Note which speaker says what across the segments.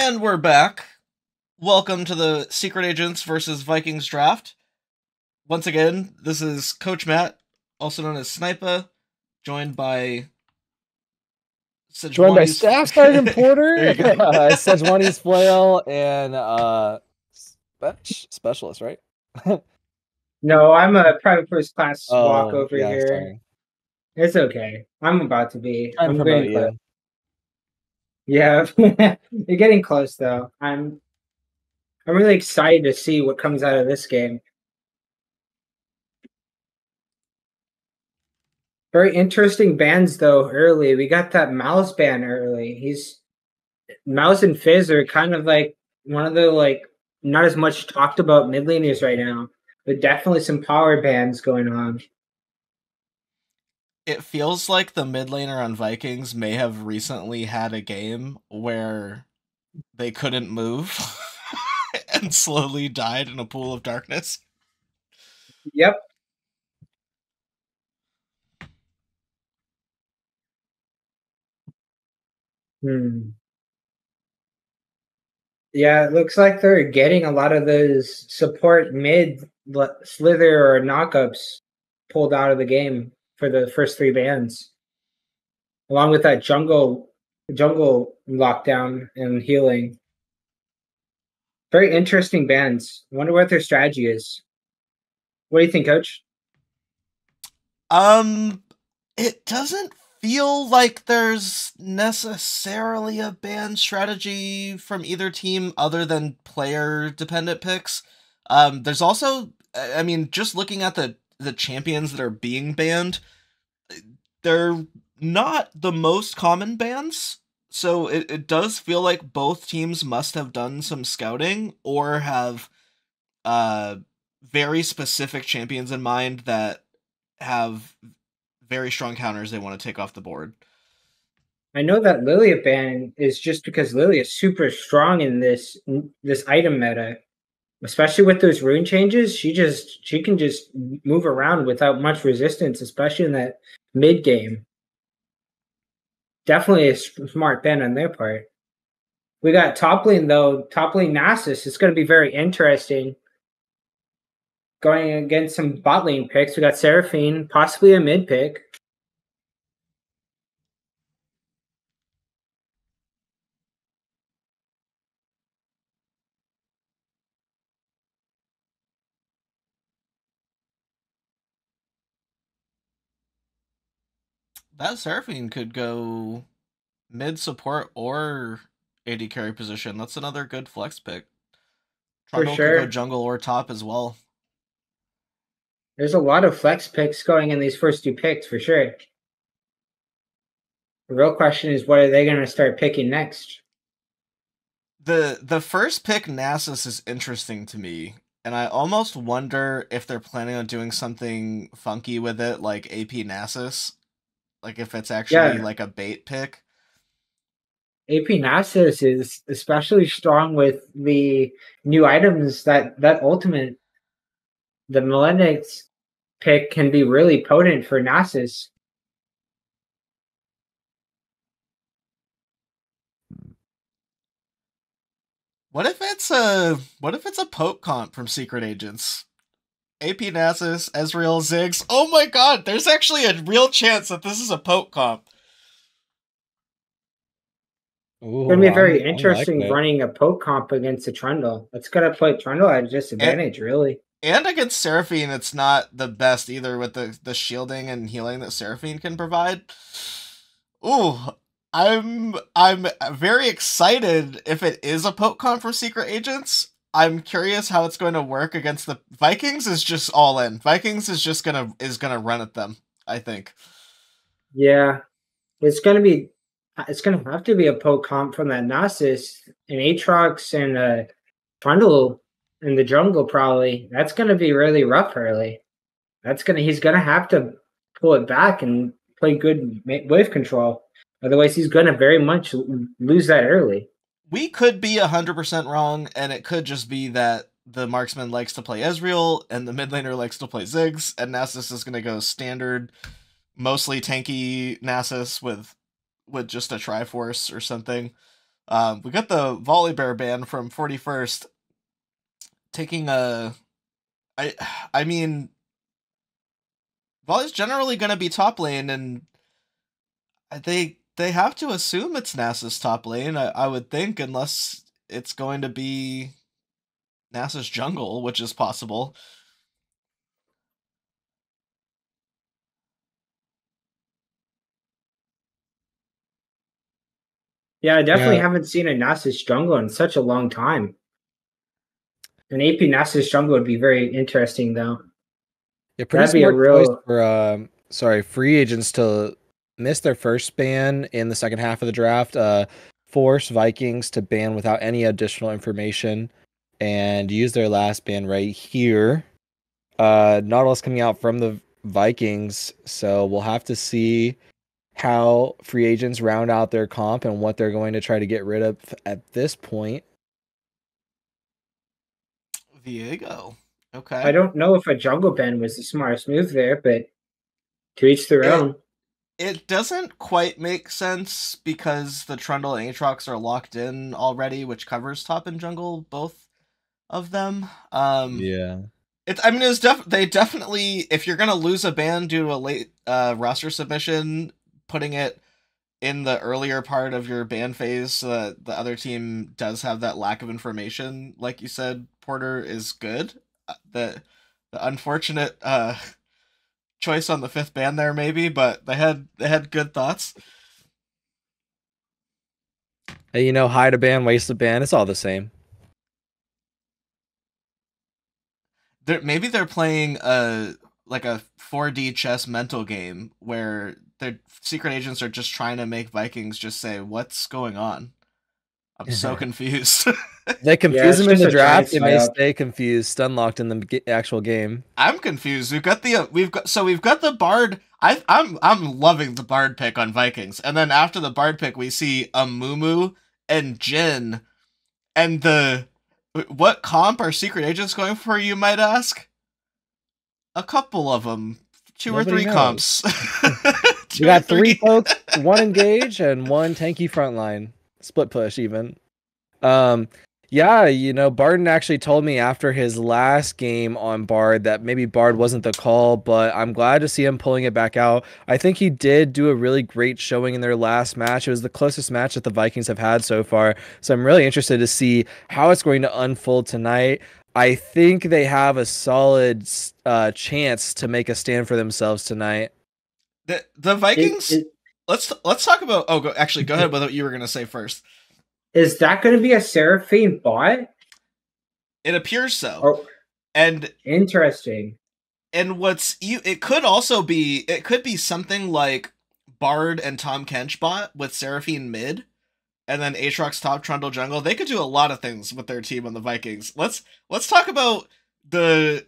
Speaker 1: And we're back. Welcome to the Secret Agents versus Vikings draft. Once again, this is Coach Matt, also known as Snipa, joined by
Speaker 2: Joined by
Speaker 1: Sejuani's.
Speaker 2: Staff Sergeant
Speaker 1: There
Speaker 2: Porter,
Speaker 1: you go.
Speaker 2: Sejuani's Flail, and specialist, right?
Speaker 3: No, I'm a private first class walk
Speaker 2: Oh,
Speaker 3: over
Speaker 2: yeah,
Speaker 3: here.
Speaker 2: sorry.
Speaker 3: It's okay. I'm about to be.
Speaker 2: Trying to
Speaker 3: I'm
Speaker 2: promote
Speaker 3: getting close.
Speaker 2: you.
Speaker 3: Yeah, you're getting close though. I'm really excited to see what comes out of this game. Very interesting bands though early. We got that Mouse band early. He's Mouse and Fizz are kind of like one of the not as much talked about mid laners right now, but definitely some power bands going on.
Speaker 1: It feels like the mid laner on Vikings may have recently had a game where they couldn't move and slowly died in a pool of darkness.
Speaker 3: Yep. Hmm. Yeah, it looks like they're getting a lot of those support mid slither or knockups pulled out of the game for the first three bands, along with that jungle lockdown and healing. Very interesting bands. Wonder what their strategy is. What do you think, Coach?
Speaker 1: Um, it doesn't feel like there's necessarily a ban strategy from either team other than player dependent picks. There's also, I mean, just looking at the champions that are being banned, they're not the most common bans. So it does feel like both teams must have done some scouting or have uh very specific champions in mind that have very strong counters they want to take off the board.
Speaker 3: I know that Lilia ban is just because Lilia is super strong in this item meta, especially with those rune changes. She can just move around without much resistance, especially in that mid game. Definitely a smart ban on their part. We got top lane though. Top lane Nasus. It's going to be very interesting. Going against some bot lane picks. We got Seraphine, possibly a mid pick.
Speaker 1: That Seraphine could go mid support or AD carry position. That's another good flex pick.
Speaker 3: For
Speaker 1: Trundle could go
Speaker 3: sure.
Speaker 1: jungle or top as well.
Speaker 3: There's a lot of flex picks going in these first two picks for sure. The real question is, what are they going to start picking next?
Speaker 1: The first pick Nasus is interesting to me, and I almost wonder if they're planning on doing something funky with it, like AP Nasus, like if it's actually
Speaker 3: Yeah,
Speaker 1: like a bait pick.
Speaker 3: AP Nasus is especially strong with the new items that ultimate the Millennials pick can be really potent for Nasus.
Speaker 1: What if it's a poke comp from Secret Agents? AP Nasus, Ezreal, Ziggs. Oh my god, there's actually a real chance that this is a poke comp.
Speaker 3: It's going
Speaker 2: Ooh,
Speaker 3: to be very
Speaker 2: I'm liking
Speaker 3: interesting
Speaker 2: it.
Speaker 3: running a poke comp against a Trundle. It's going to put Trundle at a
Speaker 1: And
Speaker 3: disadvantage, really.
Speaker 1: and against Seraphine, it's not the best either with the shielding and healing that Seraphine can provide. Ooh, I'm very excited if it is a poke comp for Secret Agents. I'm curious how it's going to work against the Vikings. Is just all in. Vikings is gonna run at them, I think.
Speaker 3: Yeah, it's going to be. It's going to have to be a poke comp from that Nasus and Aatrox and Trundle in the jungle. Probably that's going to be really rough early. He's gonna have to pull it back and play good wave control. Otherwise, he's gonna very much lose that early.
Speaker 1: We could be 100% wrong, and it could just be that the marksman likes to play Ezreal and the mid laner likes to play Ziggs, and Nasus is gonna go standard, mostly tanky Nasus with just a Triforce or something. We got the Volley Bear ban from 41st taking a. I mean, Volley's generally going to be top lane, and they have to assume it's NASA's top lane, I would think, unless it's going to be NASA's jungle, which is possible.
Speaker 3: Yeah, I definitely
Speaker 2: Yeah.
Speaker 3: haven't seen a Nasus jungle in such a long time. An AP Nasus jungle would be very interesting, though.
Speaker 2: Yeah, pretty
Speaker 3: That'd be a
Speaker 2: smart choice
Speaker 3: real.
Speaker 2: for free agents to miss their first ban in the second half of the draft. Force Vikings to ban without any additional information, and use their last ban right here. Nautilus coming out from the Vikings, so we'll have to see how free agents round out their comp and what they're going to try to get rid of at this point.
Speaker 1: Viego.
Speaker 3: I
Speaker 1: Okay.
Speaker 3: don't know if a jungle ban was the smartest move there, but to each their own.
Speaker 1: It doesn't quite make sense because the Trundle and Aatrox are locked in already, which covers top and jungle, both of them.
Speaker 2: Yeah.
Speaker 1: I mean, they definitely, if you're gonna lose a ban due to a late roster submission, putting it in the earlier part of your ban phase so that the other team does have that lack of information, like you said, Porter, is good. The unfortunate choice on the fifth ban there, maybe, but they had good thoughts.
Speaker 2: Hey, hide a ban, waste a ban, it's all the same.
Speaker 1: Maybe they're playing a like a 4D chess mental game where their secret agents are just trying to make Vikings just say, "What's going on?" I'm so confused.
Speaker 2: They
Speaker 3: Yeah,
Speaker 2: confuse
Speaker 3: it's
Speaker 2: them in
Speaker 3: just
Speaker 2: the
Speaker 3: a giant
Speaker 2: draft, they may
Speaker 3: psyop.
Speaker 2: stay confused, stunlocked in the actual game.
Speaker 1: I'm confused. We've got the Bard. I'm loving the Bard pick on Vikings, and then after the Bard pick, we see a Mumu and Jin, and what comp are secret agents going for? You might ask. A couple of them, two or
Speaker 2: Nobody
Speaker 1: three
Speaker 2: knows.
Speaker 1: comps,
Speaker 2: We
Speaker 1: two or
Speaker 2: got three
Speaker 1: three.
Speaker 2: pokes, one engage, and one tanky frontline. Split push even. Um, yeah, Barton actually told me after his last game on Bard that maybe Bard wasn't the call, but I'm glad to see him pulling it back out. I think he did do a really great showing in their last match. It was the closest match that the Vikings have had so far. So I'm really interested to see how it's going to unfold tonight. I think they have a solid chance to make a stand for themselves tonight.
Speaker 1: The
Speaker 3: It,
Speaker 1: Vikings.
Speaker 3: it,
Speaker 1: Let's talk about. Oh, actually, go ahead with what you were gonna say first.
Speaker 3: is that going to be a Seraphine bot?
Speaker 1: It appears so,
Speaker 3: Oh,
Speaker 1: and
Speaker 3: interesting.
Speaker 1: it could also be something like Bard and Tom Kench bot with Seraphine mid, and then Aatrox top Trundle jungle. They could do a lot of things with their team on the Vikings. Let's talk about the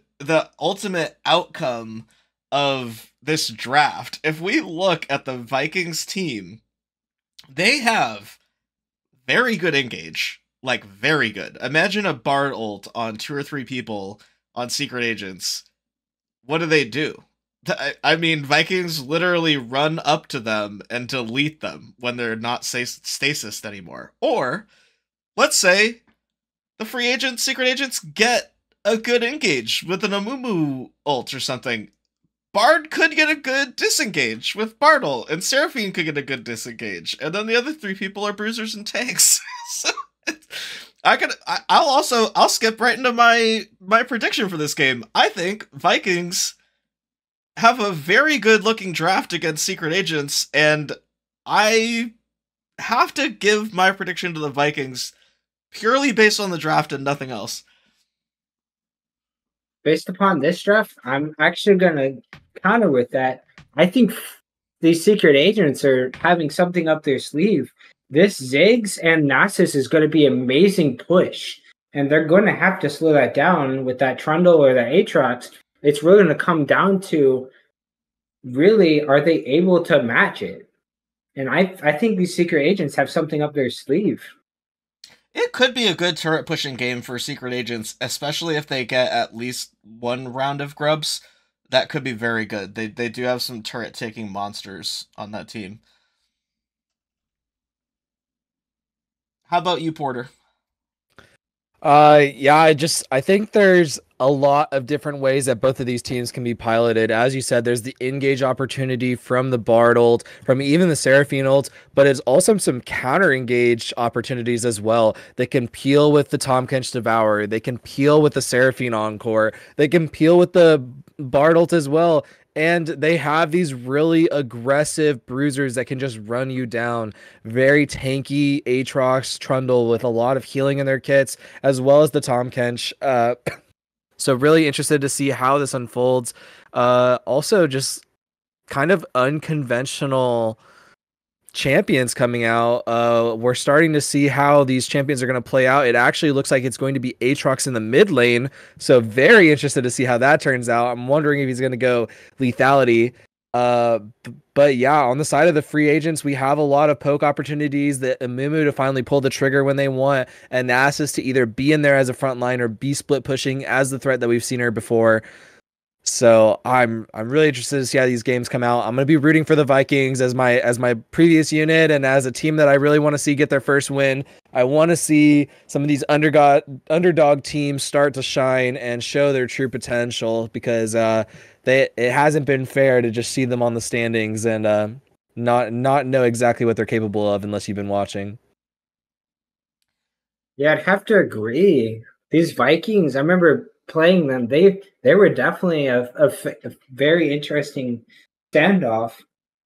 Speaker 1: ultimate outcome of this draft. If we look at the Vikings team, they have very good engage. Like, very good. Imagine a Bard ult on two or three people on secret agents. What do? I mean, Vikings literally run up to them and delete them when they're not stasis anymore. Or, let's say, the free agents, secret agents get a good engage with an Amumu ult or something. Bard could get a good disengage with Bartle, and Seraphine could get a good disengage, and then the other three people are bruisers and tanks. So I'll skip right into my prediction for this game. I think Vikings have a very good looking draft against secret agents, and I have to give my prediction to the Vikings purely based on the draft and nothing else.
Speaker 3: Based upon this draft, I'm actually going to counter with that. I think these secret agents are having something up their sleeve. This Ziggs and Nasus is going to be amazing push, and they're going to have to slow that down with that Trundle or that Aatrox. It's really going to come down to really, are they able to match it? And I think these secret agents have something up their sleeve.
Speaker 1: It could be a good turret pushing game for secret agents, especially if they get at least one round of grubs. That could be very good. They do have some turret taking monsters on that team. How about you, Porter?
Speaker 2: Yeah, I think there's a lot of different ways that both of these teams can be piloted. As you said, there's the engage opportunity from the Bard ult, from even the Seraphine ult, but it's also some counter engage opportunities as well. They can peel with the Tahm Kench Devour, they can peel with the Seraphine Encore, they can peel with the Bard ult as well. And they have these really aggressive bruisers that can just run you down. Very tanky Aatrox Trundle with a lot of healing in their kits, as well as the Tahm Kench. So really interested to see how this unfolds. Also, just kind of unconventional champions coming out. We're starting to see how these champions are going to play out. It actually looks like it's going to be Aatrox in the mid lane. So very interested to see how that turns out. I'm wondering if he's going to go lethality. But yeah, on the side of the free agents, we have a lot of poke opportunities that Amumu to finally pull the trigger when they want, and Nasus to either be in there as a front line or be split pushing as the threat that we've seen her before. So I'm really interested to see how these games come out. I'm going to be rooting for the Vikings as my previous unit and as a team that I really want to see get their first win. I want to see some of these underdog teams start to shine and show their true potential because it hasn't been fair to just see them on the standings and not know exactly what they're capable of unless you've been watching.
Speaker 3: Yeah, I'd have to agree. These Vikings, I remember playing them. They were definitely a very interesting standoff.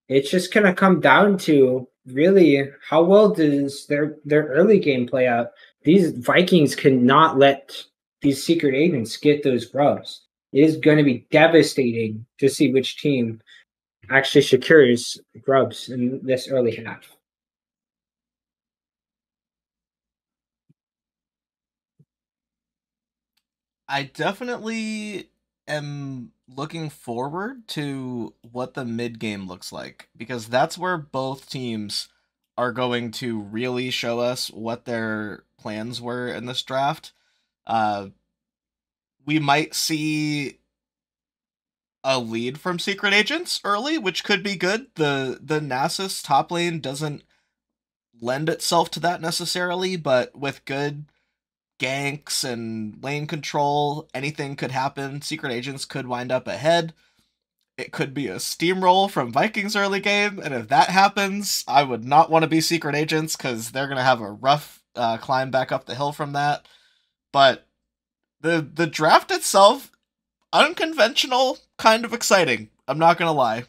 Speaker 3: It's just gonna come down to really how well does their early game play out. These Vikings cannot let these secret agents get those grubs. It is going to be devastating to see which team actually secures grubs in this early half.
Speaker 1: I definitely am looking forward to what the mid game looks like because that's where both teams are going to really show us what their plans were in this draft. Uh, we might see a lead from secret agents early, which could be good. The Nasus top lane doesn't lend itself to that necessarily, but with good ganks and lane control, anything could happen. Secret agents could wind up ahead. It could be a steamroll from Vikings early game, and if that happens, I would not want to be secret agents because they're gonna have a rough climb back up the hill from that. But the draft itself, unconventional, kind of exciting. I'm not gonna lie.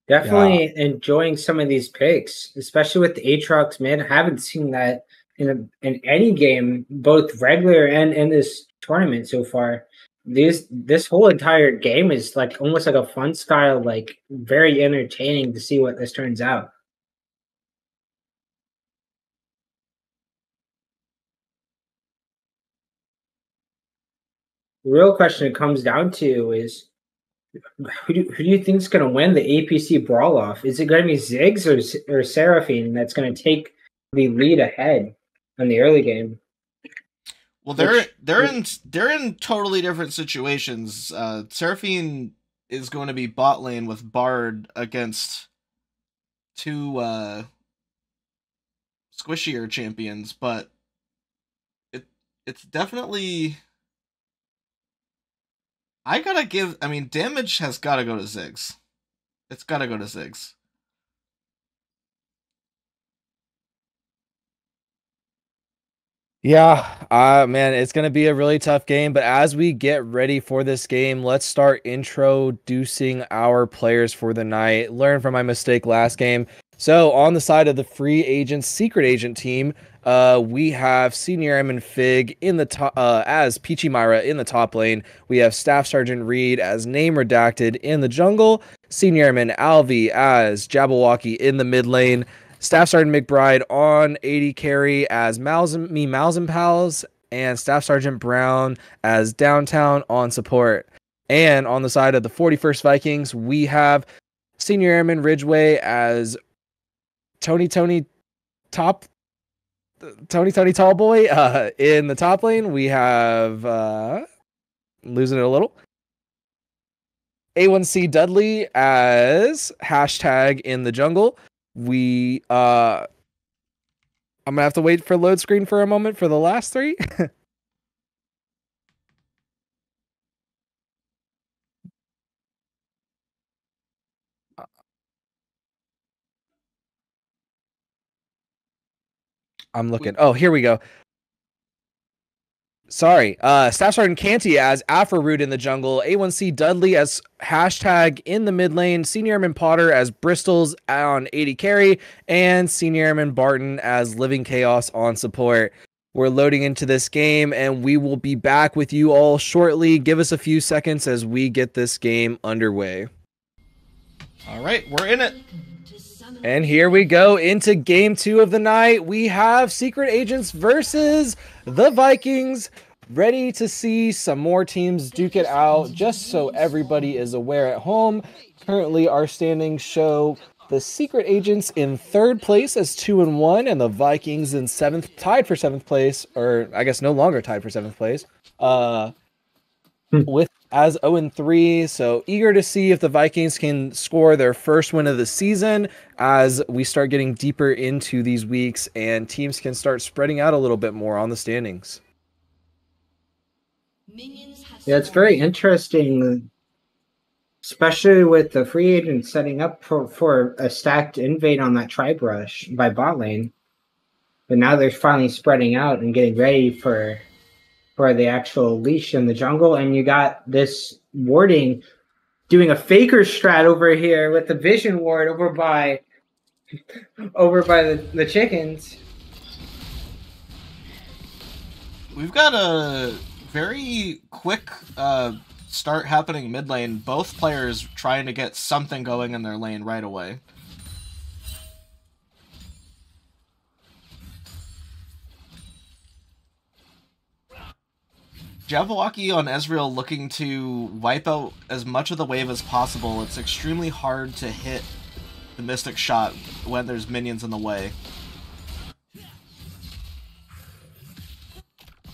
Speaker 2: Yeah.
Speaker 3: Definitely enjoying some of these picks, especially with the Aatrox mid. I haven't seen that in any game, both regular and in this tournament so far. This whole entire game is like almost like a fun style, like very entertaining to see what this turns out. The real question it comes down to is who do you think is going to win the APC brawl off? Is it going to be Ziggs or Seraphine that's going to take the lead ahead in the early game?
Speaker 1: Well,
Speaker 3: Which
Speaker 1: they're in totally different situations. Seraphine is going to be bot lane with Bard against two squishier champions, but it it's definitely I gotta give. I mean, damage has got to go to Ziggs. It's got to go to Ziggs.
Speaker 2: Yeah, man, it's going to be a really tough game. But as we get ready for this game, let's start introducing our players for the night. Learn from my mistake last game. So on the side of the free agent, secret agent team, we have Senior Airman Fig in the top as Peachy Myra in the top lane. We have Staff Sergeant Reed as Name Redacted in the jungle. Senior Airman Alvi as Jabberwocky in the mid lane. Staff Sergeant McBride on 80 carry as Mouse and Pals, and Staff Sergeant Brown as Downtown on support. And on the side of the 41st Vikings, we have Senior Airman Ridgeway as Tony Top Tony Tallboy. In the top lane, we have losing it a little. A1C Dudley as hashtag in the jungle. We I'm gonna have to wait for load screen for a moment for the last three. I'm looking. Oh, here we go. Sorry. Staff Sergeant Canty as Afroroot in the jungle. A1C Dudley as hashtag in the mid lane. Senior Airman Potter as Bristol's on 80 carry. And Senior Airman Barton as Living Chaos on support. We're loading into this game, and we will be back with you all shortly. Give us a few seconds as we get this game underway.
Speaker 1: All right, we're in it.
Speaker 2: And here we go into game 2 of the night. We have Secret Agents versus the Vikings. Ready to see some more teams duke it out. Just so everybody is aware at home, currently our standings show the Secret Agents in 3rd place as 2-1, and the Vikings in 7th, tied for 7th place, or I guess no longer tied for 7th place, with as 0-3. So eager to see if the Vikings can score their first win of the season as we start getting deeper into these weeks and teams can start spreading out a little bit more on the standings.
Speaker 3: Yeah, it's very interesting, especially with the free agent setting up for a stacked invade on that tribe rush by bot lane. But now they're finally spreading out and getting ready for the actual leash in the jungle, and you got this warding doing a faker strat over here with the vision ward over by the chickens.
Speaker 1: We've got a very quick start happening mid lane. Both players trying to get something going in their lane right away. Jabberwocky on Ezreal looking to wipe out as much of the wave as possible. It's extremely hard to hit the Mystic Shot when there's minions in the way.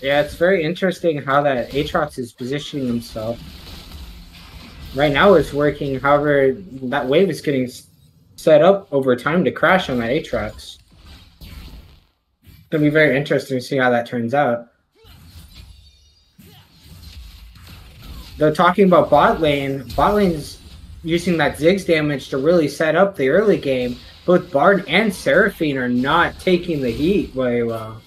Speaker 3: Yeah, it's very interesting how that Aatrox is positioning himself. Right now it's working, however, that wave is getting set up over time to crash on that Aatrox. It's going to be very interesting to see how that turns out. Though talking about bot lane's using that Ziggs damage to really set up the early game. Both Bard and Seraphine are not taking the heat very well.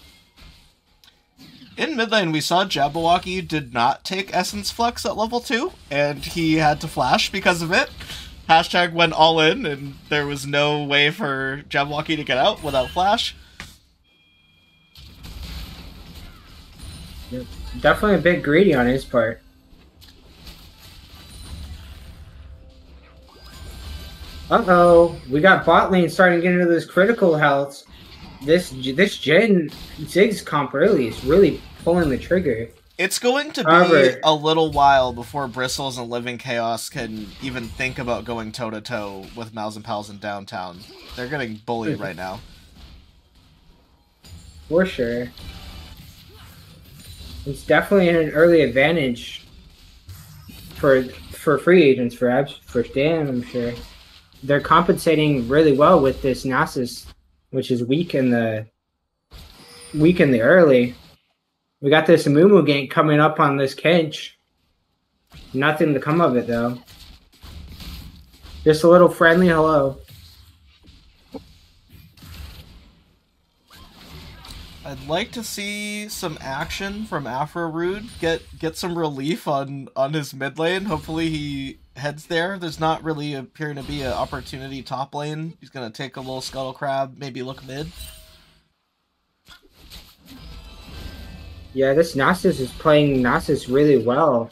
Speaker 1: In mid lane, we saw Jabberwocky did not take Essence Flex at level 2, and he had to flash because of it. Hashtag went all in, and there was no way for Jabberwocky to get out without flash.
Speaker 3: Yep. Definitely a bit greedy on his part. Uh-oh, we got bot lane starting to get into this critical health. This gen Ziggs comp early is really pulling the trigger.
Speaker 1: It's going to be a little while before Bristles and Living Chaos can even think about going toe-to-toe with Mouse and Pals in downtown. They're getting bullied right now.
Speaker 3: For sure. It's definitely an early advantage for free agents, for Dan, I'm sure. They're compensating really well with this Nasus, which is weak in the early. We got this Amumu gank coming up on this Kench. Nothing to come of it though. Just a little friendly hello.
Speaker 1: I'd like to see some action from Afrorude, get some relief on his mid lane. Hopefully he heads there. There's not really appearing to be an opportunity top lane. He's going to take a little Scuttle Crab, maybe look mid.
Speaker 3: Yeah, this Nasus is playing Nasus really well.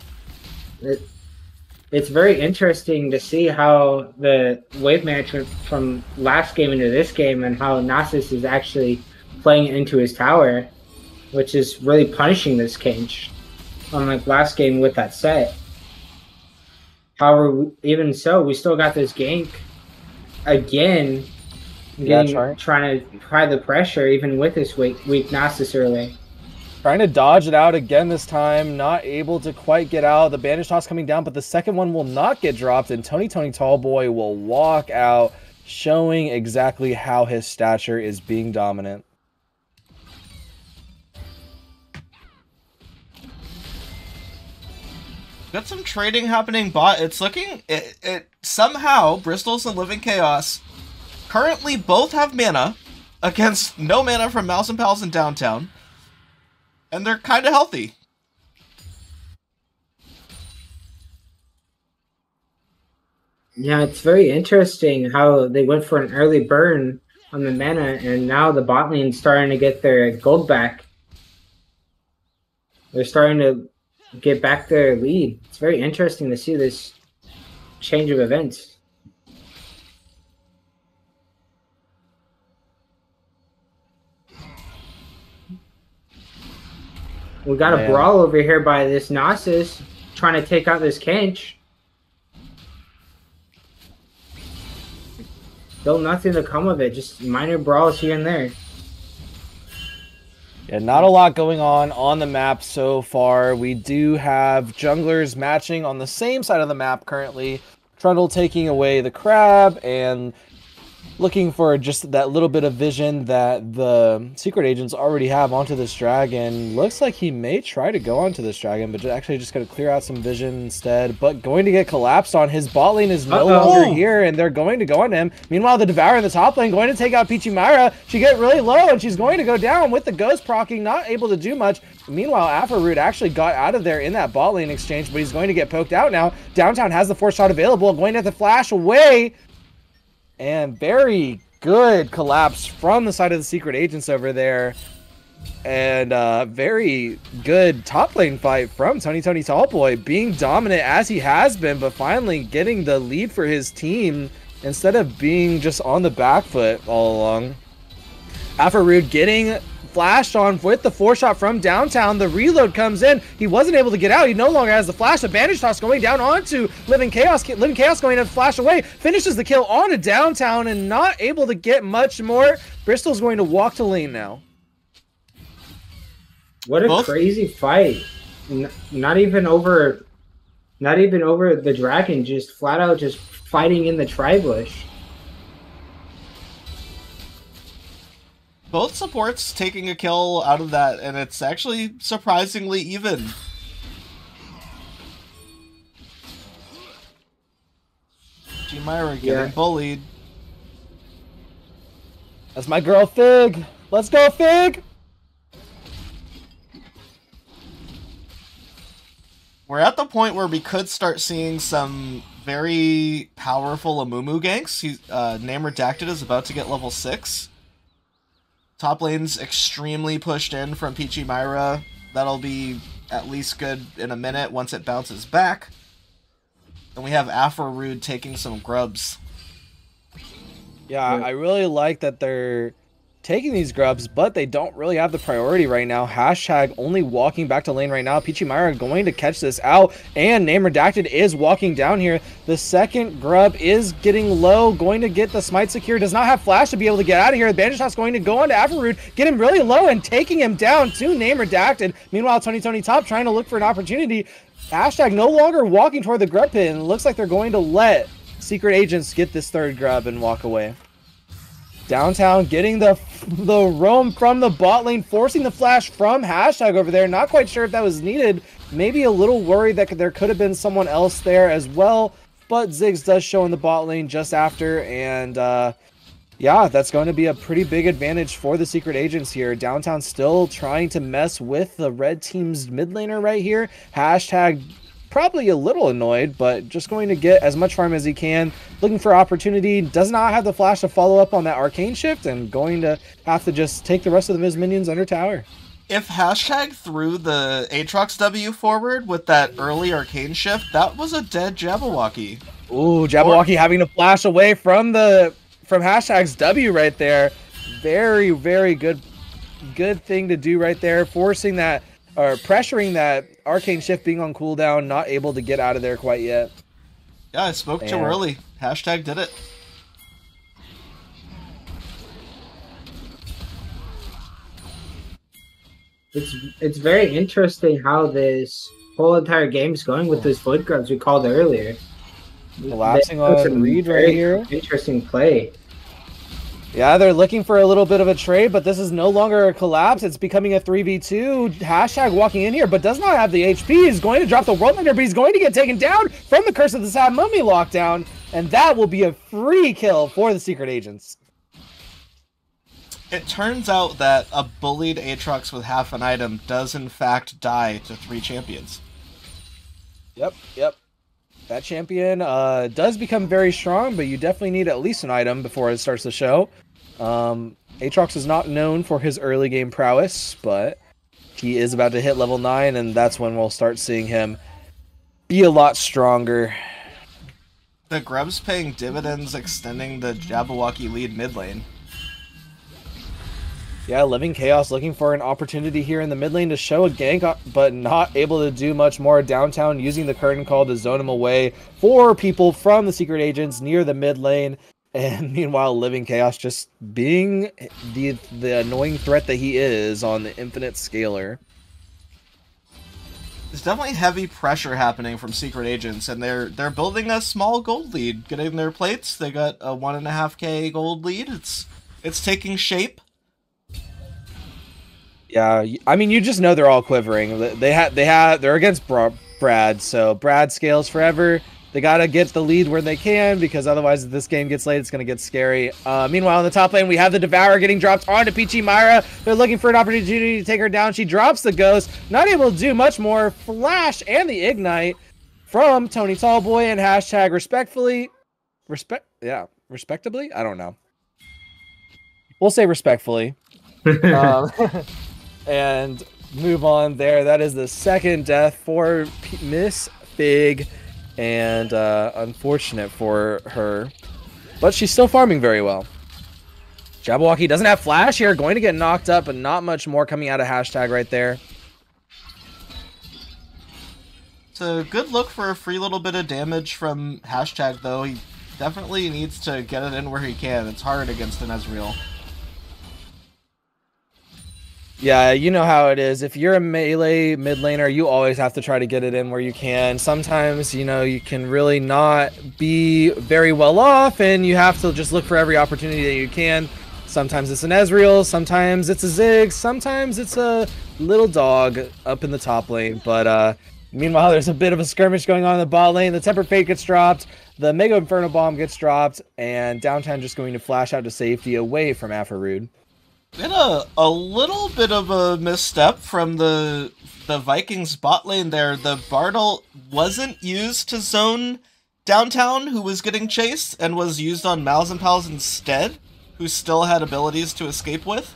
Speaker 3: It's very interesting to see how the wave management from last game into this game and how Nasus is actually playing into his tower, which is really punishing this Kench, unlike last game with that set. However, even so, we still got this gank again, trying to apply the pressure even with this weak Nasus early.
Speaker 2: Trying to dodge it out again this time, not able to quite get out. The bandage toss coming down, but the second one will not get dropped, and Tony Tallboy will walk out. showing exactly how his stature is being dominant.
Speaker 1: Got some trading happening bot. It's looking... It somehow, Bristol's and Living Chaos currently both have mana against no mana from Mouse and Pals in Downtown. And they're kind of healthy.
Speaker 3: Yeah, it's very interesting how they went for an early burn on the mana, and now the bot lane's starting to get their gold back. They're starting to get back their lead. It's very interesting to see this change of events. We got a brawl over here by this Nasus trying to take out this Kench. Still nothing to come of it, just minor brawls here and there.
Speaker 2: Yeah, not a lot going on the map so far. We do have junglers matching on the same side of the map currently. Trundle taking away the crab and looking for just that little bit of vision that the secret agents already have onto this dragon. Looks like he may try to go onto this dragon, but actually just got to clear out some vision instead. But going to get collapsed on. His bot lane is no longer here, and they're going to go on him. Meanwhile, the Devourer in the top lane going to take out Peachy Myra. She get really low, and she's going to go down with the Ghost proccing, not able to do much. Meanwhile, Afroroot actually got out of there in that bot lane exchange, but he's going to get poked out now. Downtown has the force shot available, going to have to flash away. And very good collapse from the side of the secret agents over there. And very good top lane fight from Tony Tallboy, being dominant as he has been, but finally getting the lead for his team instead of being just on the back foot all along. Afrorude getting flashed on with the 4-shot from Downtown. The reload comes in. He wasn't able to get out. He no longer has the flash. The bandage toss going down onto Living Chaos. Living Chaos going to flash away. Finishes the kill onto Downtown and not able to get much more. Bristol's going to walk to lane now.
Speaker 3: What a crazy fight. Not even over the dragon, just flat out just fighting in the tri-bush.
Speaker 1: Both supports taking a kill out of that, and it's actually surprisingly even. G-Myra getting bullied.
Speaker 2: That's my girl Fig. Let's go, Fig!
Speaker 1: We're at the point where we could start seeing some very powerful Amumu ganks. Name Redacted is about to get level 6. Top lane's extremely pushed in from Peachy Myra. That'll be at least good in a minute once it bounces back. And we have Afrorude taking some grubs.
Speaker 2: Yeah, I really like that they're taking these grubs, but they don't really have the priority right now. Hashtag only walking back to lane right now. Peachy Myra going to catch this out, and Name Redacted is walking down here. The second grub is getting low, going to get the smite secure. Does not have flash to be able to get out of here. The bandage shot's going to go on to Afrorude, get him really low and taking him down to Name Redacted. Meanwhile, Tony Top trying to look for an opportunity. Hashtag no longer walking toward the grub pit, and it looks like they're going to let secret agents get this third grub and walk away. Downtown getting the roam from the bot lane, forcing the flash from Hashtag over there. Not quite sure if that was needed. Maybe a little worried that there could have been someone else there as well. But Ziggs does show in the bot lane just after. And yeah, that's going to be a pretty big advantage for the secret agents here. Downtown still trying to mess with the red team's mid laner right here. Hashtag probably a little annoyed, but just going to get as much farm as he can. Looking for opportunity. Does not have the flash to follow up on that arcane shift, and going to have to just take the rest of his minions under tower.
Speaker 1: If Hashtag threw the Aatrox W forward with that early arcane shift, that was a dead Jabberwocky.
Speaker 2: Ooh, Jabberwocky having to flash away from Hashtag's W right there. Very, very good thing to do right there. Forcing that, or pressuring that arcane shift being on cooldown, not able to get out of there quite yet.
Speaker 1: Yeah, I spoke too early. Hashtag did it.
Speaker 3: It's very interesting how this whole entire game is going with those void grubs we called earlier.
Speaker 2: Collapsing
Speaker 3: That was
Speaker 2: on
Speaker 3: some
Speaker 2: Reed right
Speaker 3: very
Speaker 2: here.
Speaker 3: Interesting play.
Speaker 2: Yeah, they're looking for a little bit of a trade, but this is no longer a collapse. It's becoming a 3v2. Hashtag walking in here, but does not have the HP. He's going to drop the World Ender, but he's going to get taken down from the Curse of the Sad Mummy lockdown, and that will be a free kill for the Secret Agents.
Speaker 1: It turns out that a bullied Aatrox with half an item does in fact die to 3 champions.
Speaker 2: Yep. That champion does become very strong, but you definitely need at least an item before it starts the show. Aatrox is not known for his early game prowess, but he is about to hit level 9, and that's when we'll start seeing him be a lot stronger.
Speaker 1: The Grub's paying dividends, extending the Jabberwocky lead mid lane.
Speaker 2: Yeah, Living Chaos looking for an opportunity here in the mid lane to show a gank, but not able to do much more. Downtown using the curtain call to zone him away for people from the Secret Agents near the mid lane. And meanwhile, Living Chaos just being the annoying threat that he is on the Infinite Scaler.
Speaker 1: There's definitely heavy pressure happening from Secret Agents, and they're building a small gold lead, getting their plates. They got a 1.5k gold lead. It's taking shape.
Speaker 2: Yeah, I mean, you just know they're all quivering. They're against Brad, so Brad scales forever. They gotta get the lead where they can, because otherwise, if this game gets late, it's gonna get scary. Meanwhile, in the top lane, we have the Devourer getting dropped onto Peachy Myra. They're looking for an opportunity to take her down. She drops the Ghost, not able to do much more. Flash and the Ignite from Tony Tallboy, and hashtag respectably. Respectably? I don't know. We'll say respectfully. And move on there. That is the second death for Miss Fig, and unfortunate for her, but she's still farming very well. Jabberwocky doesn't have flash here, going to get knocked up, but not much more coming out of hashtag right there.
Speaker 1: It's a good look for a free little bit of damage from hashtag, though. He definitely needs to get it in where he can. It's hard against an Ezreal.
Speaker 2: Yeah, you know how it is. If you're a melee mid laner, you always have to try to get it in where you can. Sometimes, you know, you can really not be very well off, and you have to just look for every opportunity that you can. Sometimes it's an Ezreal, sometimes it's a Ziggs, sometimes it's a little dog up in the top lane. But meanwhile, there's a bit of a skirmish going on in the bot lane. The Tempered Fate gets dropped, the Mega Inferno Bomb gets dropped, and Downtown just going to flash out to safety away from Afarood.
Speaker 1: Been a little bit of a misstep from the Vikings bot lane there. The Bartle wasn't used to zone Downtown, who was getting chased, and was used on Mals and Pals instead, who still had abilities to escape with.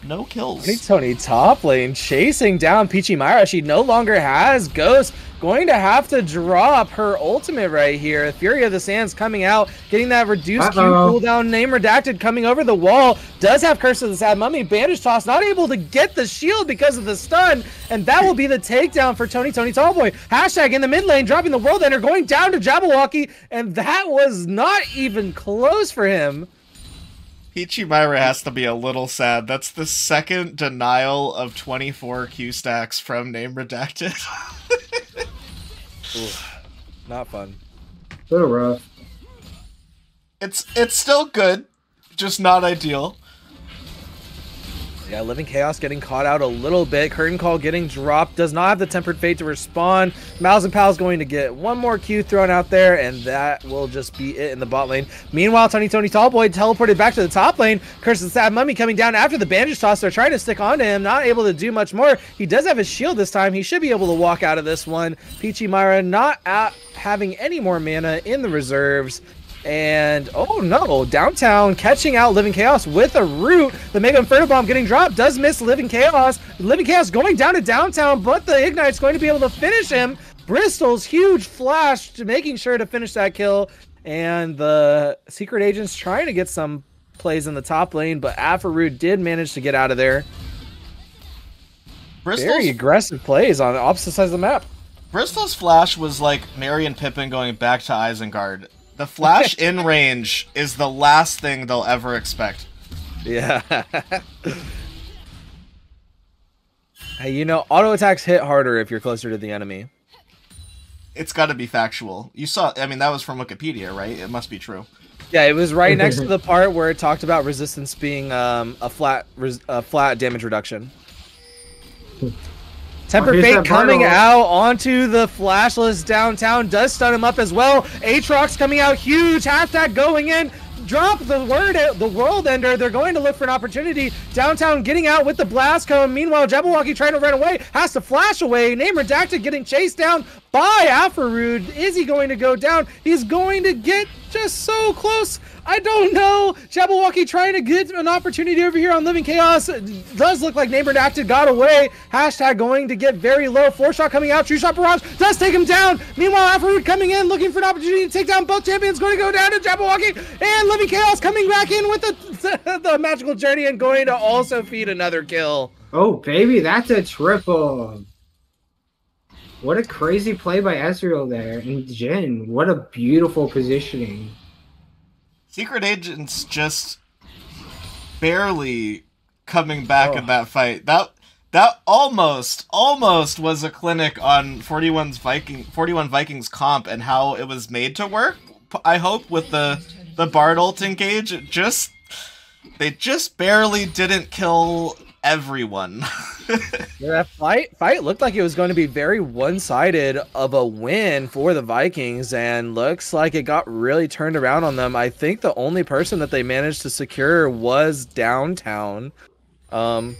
Speaker 1: No kills.
Speaker 2: Tony top lane chasing down Peachy Myra. She no longer has Ghost. Going to have to drop her ultimate right here. Fury of the Sands coming out, getting that reduced Q cooldown. Name redacted coming over the wall. Does have Curse of the Sad Mummy. Bandage toss, not able to get the shield because of the stun. And that will be the takedown for Tony Tallboy. Hashtag in the mid lane, dropping the World Ender, going down to Jabberwocky. And that was not even close for him.
Speaker 1: Peachy Myra has to be a little sad. That's the second denial of 24 Q stacks from Name Redacted.
Speaker 2: Ooh, not fun.
Speaker 3: A little rough.
Speaker 1: It's still good, just not ideal.
Speaker 2: Yeah, Living Chaos getting caught out a little bit. Curtain Call getting dropped. Does not have the Tempered Fate to respond. Mals and Pals going to get one more Q thrown out there, and that will just be it in the bot lane. Meanwhile, Tony Tallboy teleported back to the top lane. Curse of the Sad Mummy coming down after the bandage toss. They're trying to stick onto him. Not able to do much more. He does have his shield this time. He should be able to walk out of this one. Peachy Myra not having any more mana in the reserves. And, oh no, Downtown catching out Living Chaos with a root. The Mega Inferno Bomb getting dropped does miss Living Chaos. Living Chaos going down to Downtown, but the Ignite's going to be able to finish him. Bristol's huge flash to making sure to finish that kill. And the Secret Agents trying to get some plays in the top lane, but Afarood did manage to get out of there. Very aggressive plays on the opposite sides of the map.
Speaker 1: Bristol's flash was like Merry and Pippin going back to Isengard. The flash in range is the last thing they'll ever expect.
Speaker 2: Yeah. Hey, you know, auto attacks hit harder if you're closer to the enemy.
Speaker 1: It's got to be factual. You saw, I mean, that was from Wikipedia, right? It must be true.
Speaker 2: Yeah, it was right next to the part where it talked about resistance being a flat damage reduction. Temper
Speaker 3: Here's
Speaker 2: Fate
Speaker 3: that
Speaker 2: coming
Speaker 3: Bartle.
Speaker 2: out onto the flashless downtown does stun him up as well. Aatrox coming out huge. Hashtag going in. Drop the world ender. They're going to look for an opportunity. Downtown getting out with the blast cone. Meanwhile, Jabberwocky trying to run away. Has to flash away. Name Redacted getting chased down by Afarood. Is he going to go down? He's going to get just so close. I don't know. Jabberwocky trying to get an opportunity over here on Living Chaos. It does look like Name Redacted got away. Hashtag going to get very low. 4-shot coming out. True Shot Barrage does take him down. Meanwhile, Afarood coming in looking for an opportunity to take down both champions. Going to go down to Jabberwocky. And Living Chaos coming back in with the magical journey and going to also feed another kill.
Speaker 3: Oh, baby, that's a triple. What a crazy play by Ezreal there. And Jin, what a beautiful positioning.
Speaker 1: Secret Agents just barely coming back in that fight. That almost was a clinic on 41 Vikings comp and how it was made to work. I hope with the Bard ult engage, they just barely didn't kill everyone.
Speaker 2: Yeah, that fight looked like it was going to be very one-sided of a win for the Vikings, and looks like it got really turned around on them. I think the only person that they managed to secure was Downtown. And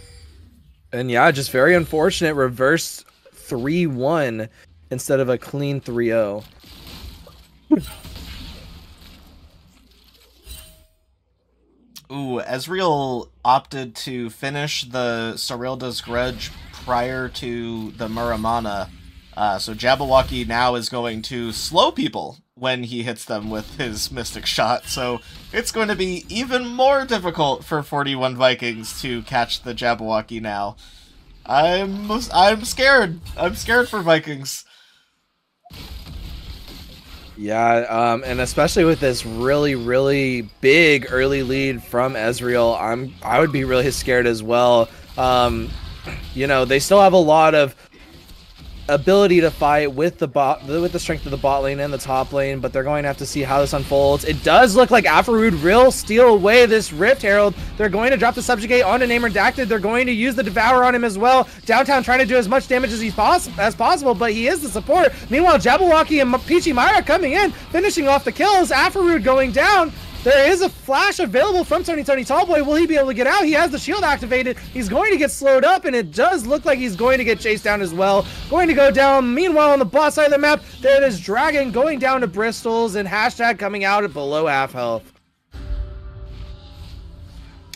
Speaker 2: yeah, just very unfortunate. Reverse 3-1 instead of a clean 3-0.
Speaker 1: Ooh, Ezreal opted to finish the Sorilda's Grudge prior to the Muramana. So Jabberwocky now is going to slow people when he hits them with his Mystic Shot. So it's going to be even more difficult for 41 Vikings to catch the Jabberwocky now. I'm scared. I'm scared for Vikings.
Speaker 2: Yeah, and especially with this really, really big early lead from Ezreal, I would be really scared as well. You know, they still have a lot of ability to fight with the strength of the bot lane and the top lane, but they're going to have to see how this unfolds. It does look like Afarood will steal away this Rift Herald. They're going to drop the Subjugate onto Name Redacted. They're going to use the Devour on him as well. Downtown trying to do as much damage as possible, but he is the support. Meanwhile, Jabberwocky and Peachy Myra coming in, finishing off the kills. Afarood going down. There is a flash available from Tony Tallboy. Will he be able to get out? He has the shield activated. He's going to get slowed up, and it does look like he's going to get chased down as well. Going to go down. Meanwhile, on the bot side of the map, there is Dragon going down to Bristol's, and Hashtag coming out at below half health.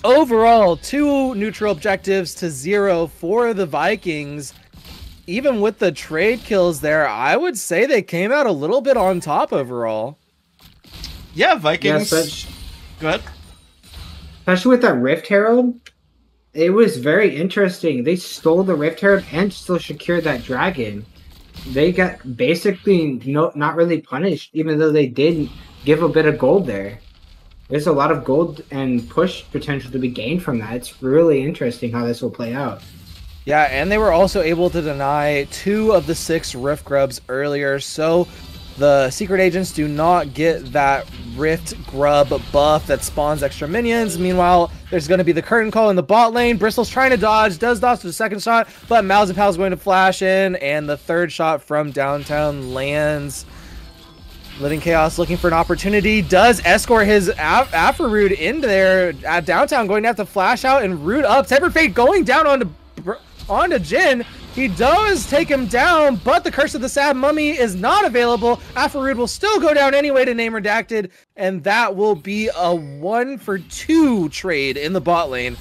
Speaker 2: Overall, 2 neutral objectives to 0 for the Vikings. Even with the trade kills there, I would say they came out a little bit on top overall.
Speaker 1: Yeah, Vikings.
Speaker 3: Yeah,
Speaker 1: Go ahead.
Speaker 3: especially with that Rift Herald, it was very interesting. They stole the Rift Herald and still secured that dragon. They got basically not really punished, even though they did give a bit of gold there. There's a lot of gold and push potential to be gained from that. It's really interesting how this will play out.
Speaker 2: Yeah, and they were also able to deny 2 of the 6 Rift Grubs earlier, so the Secret Agents do not get that Rift Grub buff that spawns extra minions. Meanwhile, there's going to be the Curtain Call in the bot lane. Bristol's trying to dodge, does dodge to the second shot, but Malzahpal's going to flash in, and the third shot from Downtown lands. Living Chaos looking for an opportunity, does escort his Afarood into there. At Downtown going to have to flash out and root up. Temper Fate going down onto Jin. He does take him down, but the Curse of the Sad Mummy is not available. Afarood will still go down anyway to Name Redacted, and that will be a 1-for-2 trade in the bot lane.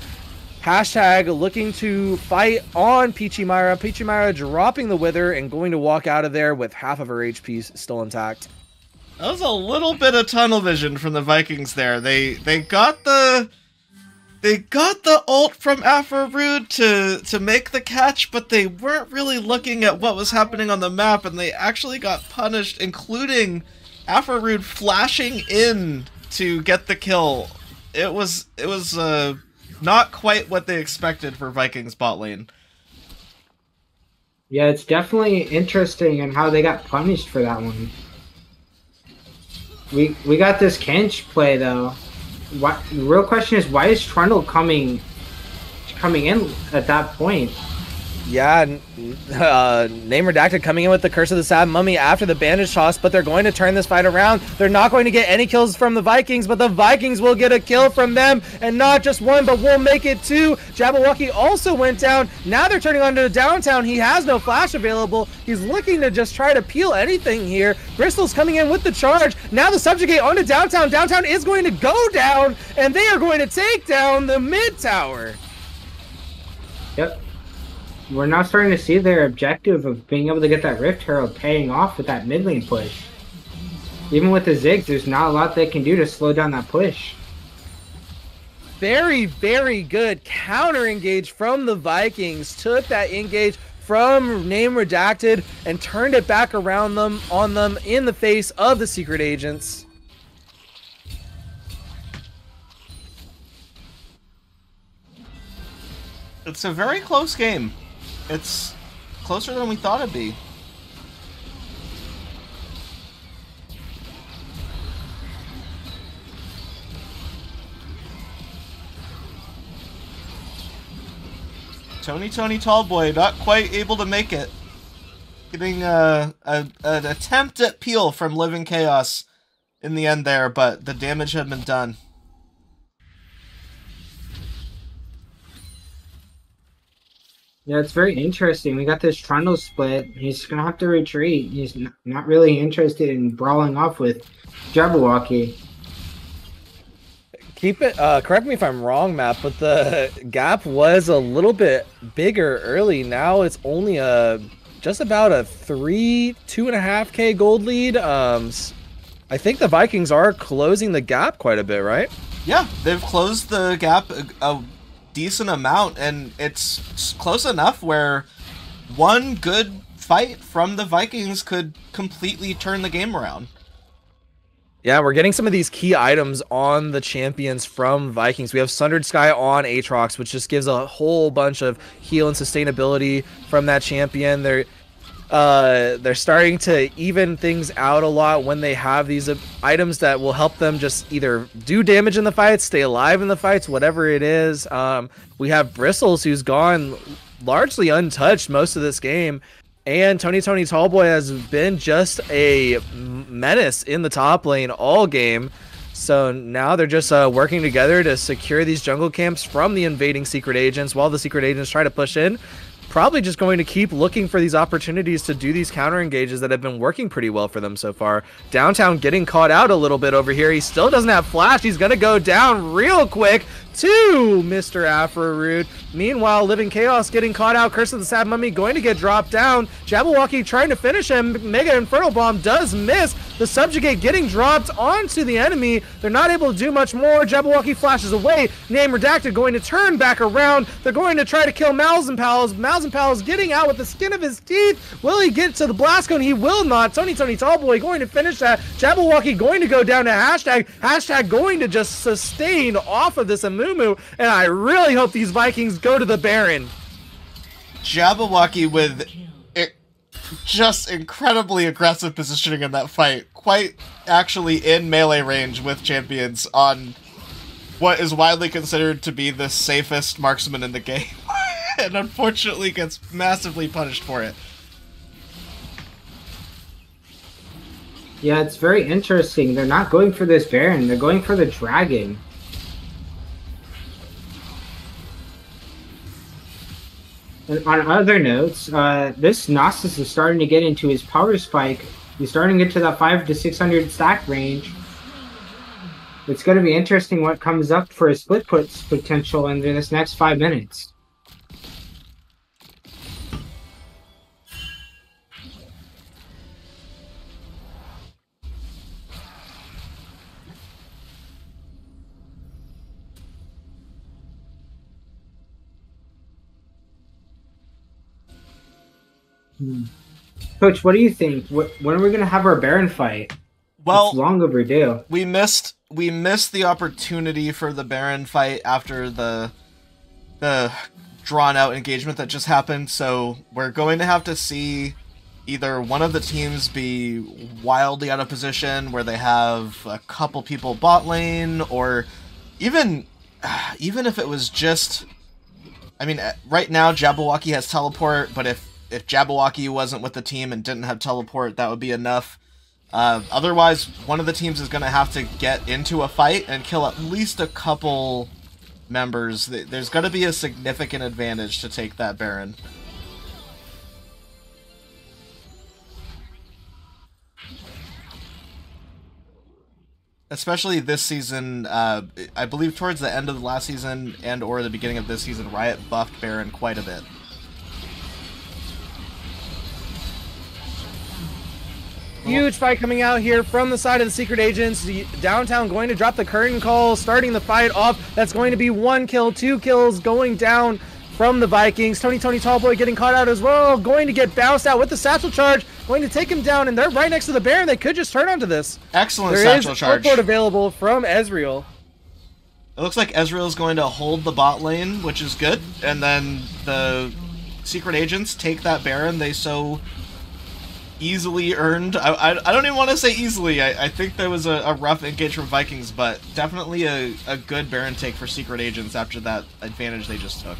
Speaker 2: Hashtag looking to fight on Peachy Myra. Peachy Myra dropping the Wither and going to walk out of there with half of her HP still intact.
Speaker 1: That was a little bit of tunnel vision from the Vikings there. They got the ult from Afarood to make the catch, but they weren't really looking at what was happening on the map, and they actually got punished, including Afarood flashing in to get the kill. It was not quite what they expected for Vikings bot lane.
Speaker 3: Yeah, it's definitely interesting in how they got punished for that one. We got this Kench play though. What the real question is, why is Trundle coming in at that point?
Speaker 2: Yeah, name redacted coming in with the Curse of the Sad Mummy after the bandage toss, but they're going to turn this fight around. They're not going to get any kills from the Vikings, but the Vikings will get a kill from them, and not just one, but we'll make it two. Jabberwocky also went down. Now they're turning onto downtown. He has no flash available. He's looking to just try to peel anything here. Bristol's coming in with the charge. Now the subjugate onto downtown. Downtown is going to go down, and they are going to take down the mid tower.
Speaker 3: Yep. We're now starting to see their objective of being able to get that Rift Herald paying off with that mid lane push. Even with the Ziggs, there's not a lot they can do to slow down that push.
Speaker 2: Very, very good counter engage from the Vikings. Took that engage from name redacted and turned it back around them on them in the face of the secret agents.
Speaker 1: It's a very close game. It's closer than we thought it'd be. Tony Tallboy not quite able to make it. Getting an attempt at peel from Living Chaos in the end there, but the damage had been done.
Speaker 3: Yeah, it's very interesting. We got this Trundle split. He's going to have to retreat. He's not really interested in brawling off with Jabberwocky.
Speaker 2: Keep it, correct me if I'm wrong, Matt, but the gap was a little bit bigger early. Now it's only just about a 2.5K gold lead. I think the Vikings are closing the gap quite a bit, right?
Speaker 1: Yeah, they've closed the gap a decent amount, and it's close enough where one good fight from the Vikings could completely turn the game around.
Speaker 2: Yeah, we're getting some of these key items on the champions from Vikings. We have Sundered Sky on Aatrox, which just gives a whole bunch of heal and sustainability from that champion. They're starting to even things out a lot when they have these items that will help them just either do damage in the fights, stay alive in the fights, whatever it is. We have Bristles, who's gone largely untouched most of this game. And Tony Tallboy has been just a menace in the top lane all game. So now they're just working together to secure these jungle camps from the invading secret agents while the secret agents try to push in. Probably just going to keep looking for these opportunities to do these counter engages that have been working pretty well for them so far. Downtown getting caught out a little bit over here. He still doesn't have flash. He's going to go down real quick to Mr. Afrorude. Meanwhile, Living Chaos getting caught out. Curse of the Sad Mummy going to get dropped down. Jabberwocky trying to finish him. Mega Infernal Bomb does miss. The Subjugate getting dropped onto the enemy. They're not able to do much more. Jabberwocky flashes away. Name Redacted going to turn back around. They're going to try to kill Mals and Pals. Mals and Pals getting out with the skin of his teeth. Will he get to the blast cone? He will not. Tony Tallboy going to finish that. Jabberwocky going to go down to hashtag. Hashtag going to just sustain off of this Amumu. And I really hope these Vikings go to the Baron.
Speaker 1: Jabberwocky with just incredibly aggressive positioning in that fight. Quite actually in melee range with champions on what is widely considered to be the safest marksman in the game. And unfortunately gets massively punished for it.
Speaker 3: Yeah, it's very interesting. They're not going for this Baron. They're going for the Dragon. And on other notes, this Gnosis is starting to get into his power spike. He's starting to get to that 500 to 600 stack range. It's going to be interesting what comes up for his split puts potential in this next 5 minutes. Coach, what do you think? When are we going to have our Baron fight?
Speaker 1: Well,
Speaker 3: it's long overdue.
Speaker 1: We missed the opportunity for the Baron fight after the drawn out engagement that just happened, so we're going to have to see either one of the teams be wildly out of position where they have a couple people bot lane, or even if it was just, I mean, right now Jabberwocky has teleport, but if Jabberwocky wasn't with the team and didn't have teleport, that would be enough. Otherwise, one of the teams is going to have to get into a fight and kill at least a couple members. There's going to be a significant advantage to take that Baron. Especially this season, I believe towards the end of the last season and or the beginning of this season, Riot buffed Baron quite a bit.
Speaker 2: Huge fight coming out here from the side of the Secret Agents. Downtown going to drop the curtain call, starting the fight off. That's going to be 1 kill, 2 kills going down from the Vikings. Tony Tallboy getting caught out as well, going to get bounced out with the satchel charge, going to take him down, and they're right next to the Baron. They could just turn onto this.
Speaker 1: Excellent satchel charge.
Speaker 2: There is available from Ezreal.
Speaker 1: It looks like Ezreal is going to hold the bot lane, which is good, and then the Secret Agents take that Baron they so easily earned. I don't even want to say easily. I think there was a rough engage from Vikings, but definitely a good Baron take for Secret Agents after that advantage they just took.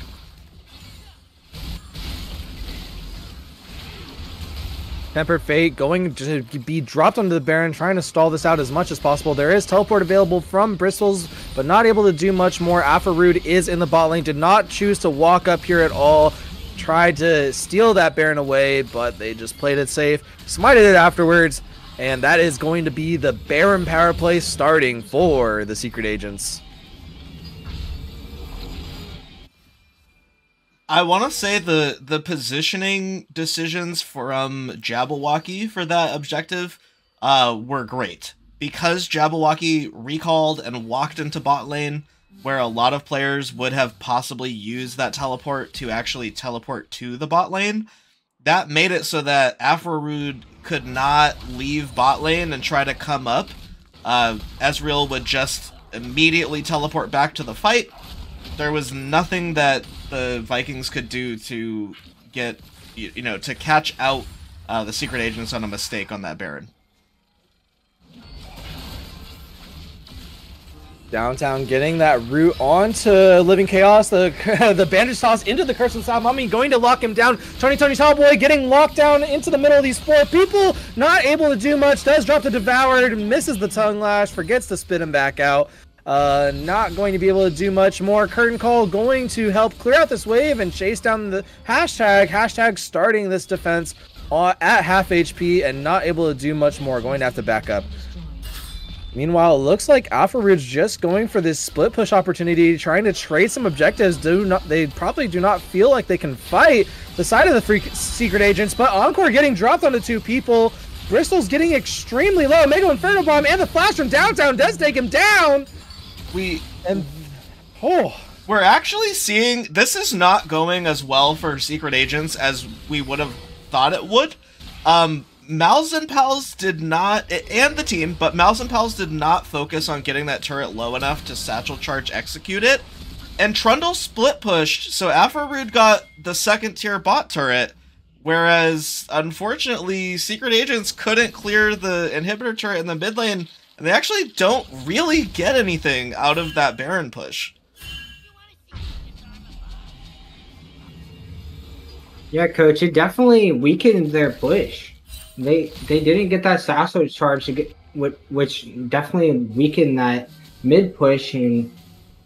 Speaker 2: Tempered Fate going to be dropped onto the Baron, trying to stall this out as much as possible. There is teleport available from Bristles, but not able to do much more. Afarood is in the bot lane, did not choose to walk up here at all. Tried to steal that Baron away, but they just played it safe, smited it afterwards, and that is going to be the Baron power play starting for the Secret Agents.
Speaker 1: I want to say the positioning decisions from Jabberwocky for that objective were great, because Jabberwocky recalled and walked into bot lane, where a lot of players would have possibly used that teleport to actually teleport to the bot lane. That made it so that Afarood could not leave bot lane and try to come up. Ezreal would just immediately teleport back to the fight. There was nothing that the Vikings could do to get, to catch out the Secret Agents on a mistake on that Baron.
Speaker 2: Downtown getting that route onto Living Chaos, the bandage toss into the Curse of South Mummy, going to lock him down. Tony Tallboy getting locked down into the middle of these 4 people, not able to do much, does drop the Devoured, misses the Tongue Lash, forgets to spit him back out. Not going to be able to do much more. Curtain Call going to help clear out this wave and chase down the hashtag starting this defense at half HP and not able to do much more, going to have to back up. Meanwhile, it looks like Afarood's just going for this split push opportunity, trying to trade some objectives. They probably do not feel like they can fight the side of the 3 Secret Agents, but Encore getting dropped onto 2 people. Bristol's getting extremely low. Mega Inferno Bomb and the flash from Downtown does take him down. We're
Speaker 1: actually seeing this is not going as well for Secret Agents as we would have thought it would. Mal's and Pals did not, and the team, but Mal's and Pals did not focus on getting that turret low enough to satchel charge execute it. And Trundle split pushed, so Afarood got the 2nd tier bot turret, whereas unfortunately Secret Agents couldn't clear the inhibitor turret in the mid lane, and they actually don't really get anything out of that Baron push.
Speaker 3: Yeah, coach, it definitely weakened their push. They didn't get that satchel charge to get, which definitely weakened that mid push, and